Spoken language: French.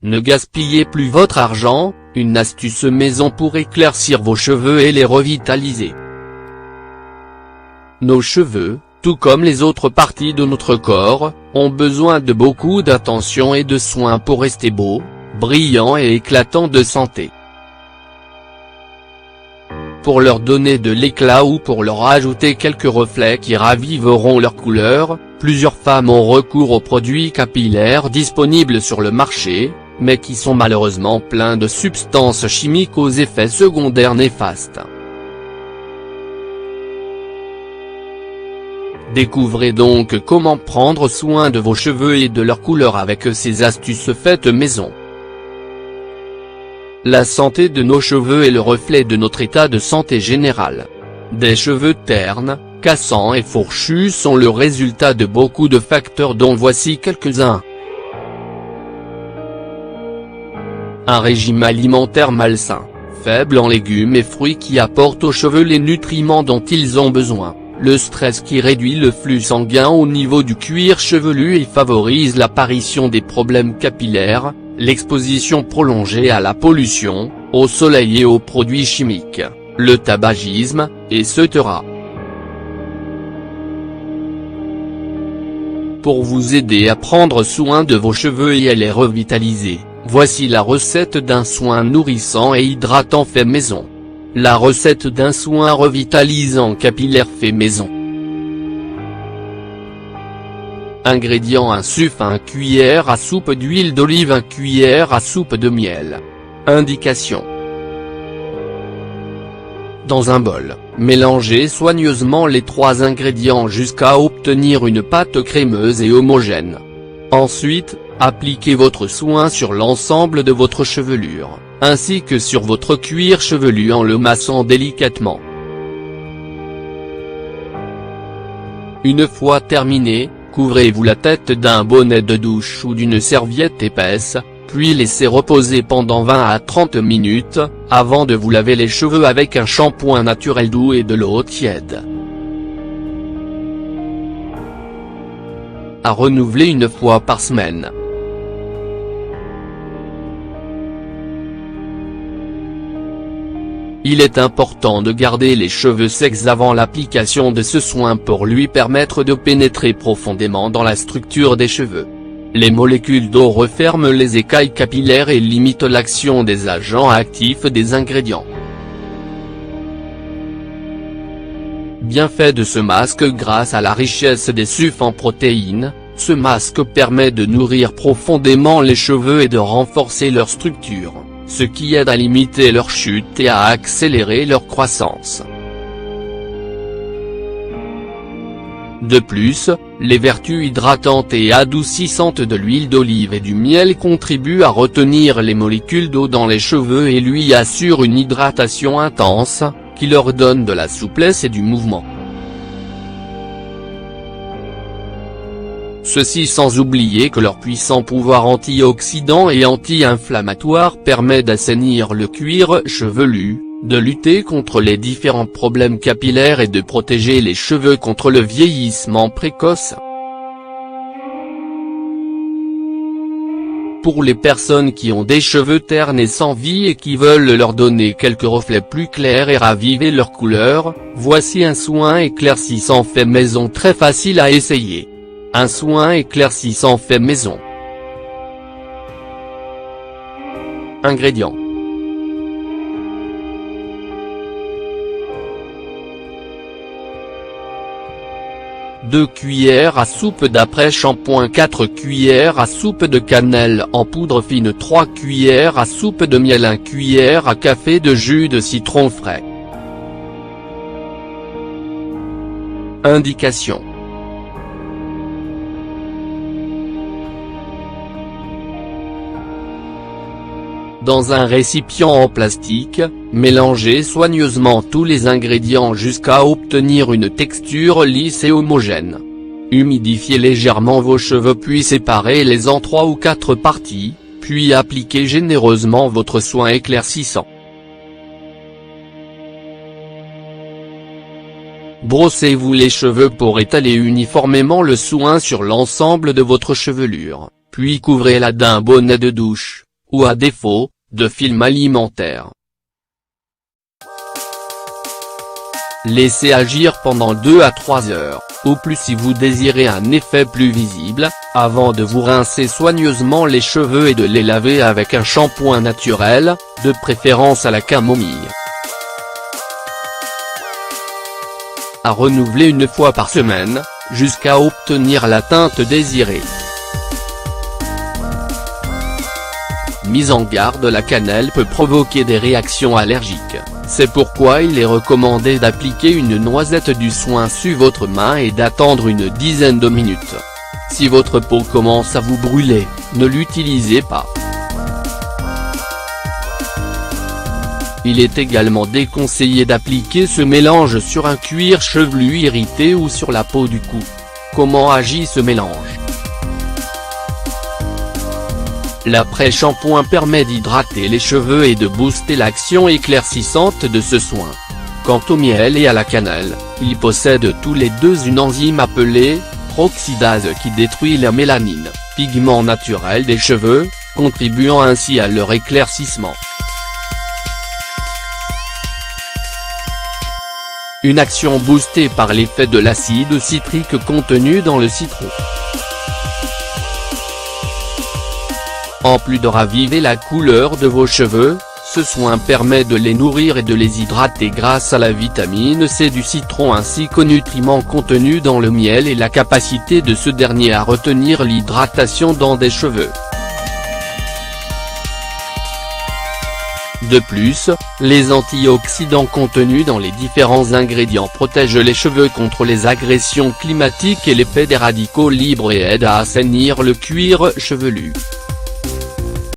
Ne gaspillez plus votre argent, une astuce maison pour éclaircir vos cheveux et les revitaliser. Nos cheveux, tout comme les autres parties de notre corps, ont besoin de beaucoup d'attention et de soins pour rester beaux, brillants et éclatants de santé. Pour leur donner de l'éclat ou pour leur ajouter quelques reflets qui raviveront leur couleur, plusieurs femmes ont recours aux produits capillaires disponibles sur le marché, mais qui sont malheureusement pleins de substances chimiques aux effets secondaires néfastes. Découvrez donc comment prendre soin de vos cheveux et de leur couleur avec ces astuces faites maison. La santé de nos cheveux est le reflet de notre état de santé général. Des cheveux ternes, cassants et fourchus sont le résultat de beaucoup de facteurs dont voici quelques-uns. Un régime alimentaire malsain, faible en légumes et fruits qui apportent aux cheveux les nutriments dont ils ont besoin. Le stress qui réduit le flux sanguin au niveau du cuir chevelu et favorise l'apparition des problèmes capillaires, l'exposition prolongée à la pollution, au soleil et aux produits chimiques, le tabagisme, etc. Pour vous aider à prendre soin de vos cheveux et à les revitaliser, voici la recette d'un soin nourrissant et hydratant fait maison. La recette d'un soin revitalisant capillaire fait maison. Ingrédients: 1 sucre, 1 cuillère à soupe d'huile d'olive, 1 cuillère à soupe de miel. Indication. Dans un bol, mélangez soigneusement les 3 ingrédients jusqu'à obtenir une pâte crémeuse et homogène. Ensuite, appliquez votre soin sur l'ensemble de votre chevelure, ainsi que sur votre cuir chevelu en le massant délicatement. Une fois terminé, couvrez-vous la tête d'un bonnet de douche ou d'une serviette épaisse, puis laissez reposer pendant 20 à 30 minutes, avant de vous laver les cheveux avec un shampoing naturel doux et de l'eau tiède. À renouveler 1 fois par semaine. Il est important de garder les cheveux secs avant l'application de ce soin pour lui permettre de pénétrer profondément dans la structure des cheveux. Les molécules d'eau referment les écailles capillaires et limitent l'action des agents actifs des ingrédients. Bienfait de ce masque: grâce à la richesse des sucres en protéines, ce masque permet de nourrir profondément les cheveux et de renforcer leur structure, ce qui aide à limiter leur chute et à accélérer leur croissance. De plus, les vertus hydratantes et adoucissantes de l'huile d'olive et du miel contribuent à retenir les molécules d'eau dans les cheveux et lui assurent une hydratation intense, qui leur donne de la souplesse et du mouvement. Ceci sans oublier que leur puissant pouvoir antioxydant et anti-inflammatoire permet d'assainir le cuir chevelu, de lutter contre les différents problèmes capillaires et de protéger les cheveux contre le vieillissement précoce. Pour les personnes qui ont des cheveux ternes et sans vie et qui veulent leur donner quelques reflets plus clairs et raviver leur couleur, voici un soin éclaircissant fait maison très facile à essayer. Un soin éclaircissant fait maison. Ingrédients. Deux cuillères à soupe d'après-shampoing, 4 cuillères à soupe de cannelle en poudre fine, 3 cuillères à soupe de miel, 1 cuillère à café de jus de citron frais. Indication. Dans un récipient en plastique, mélangez soigneusement tous les ingrédients jusqu'à obtenir une texture lisse et homogène. Humidifiez légèrement vos cheveux puis séparez-les en 3 ou 4 parties, puis appliquez généreusement votre soin éclaircissant. Brossez-vous les cheveux pour étaler uniformément le soin sur l'ensemble de votre chevelure, puis couvrez-la d'un bonnet de douche. ou à défaut, de film alimentaire. Laissez agir pendant 2 à 3 heures, ou plus si vous désirez un effet plus visible, avant de vous rincer soigneusement les cheveux et de les laver avec un shampoing naturel, de préférence à la camomille. À renouveler 1 fois par semaine, jusqu'à obtenir la teinte désirée. Mise en garde: la cannelle peut provoquer des réactions allergiques, c'est pourquoi il est recommandé d'appliquer une noisette du soin sur votre main et d'attendre une dizaine de minutes. Si votre peau commence à vous brûler, ne l'utilisez pas. Il est également déconseillé d'appliquer ce mélange sur un cuir chevelu irrité ou sur la peau du cou. Comment agit ce mélange? L'après-shampoing permet d'hydrater les cheveux et de booster l'action éclaircissante de ce soin. Quant au miel et à la cannelle, ils possèdent tous les deux une enzyme appelée peroxydase qui détruit la mélanine, pigment naturel des cheveux, contribuant ainsi à leur éclaircissement. Une action boostée par l'effet de l'acide citrique contenu dans le citron. En plus de raviver la couleur de vos cheveux, ce soin permet de les nourrir et de les hydrater grâce à la vitamine C du citron ainsi qu'aux nutriments contenus dans le miel et la capacité de ce dernier à retenir l'hydratation dans des cheveux. De plus, les antioxydants contenus dans les différents ingrédients protègent les cheveux contre les agressions climatiques et l'effet des radicaux libres et aident à assainir le cuir chevelu.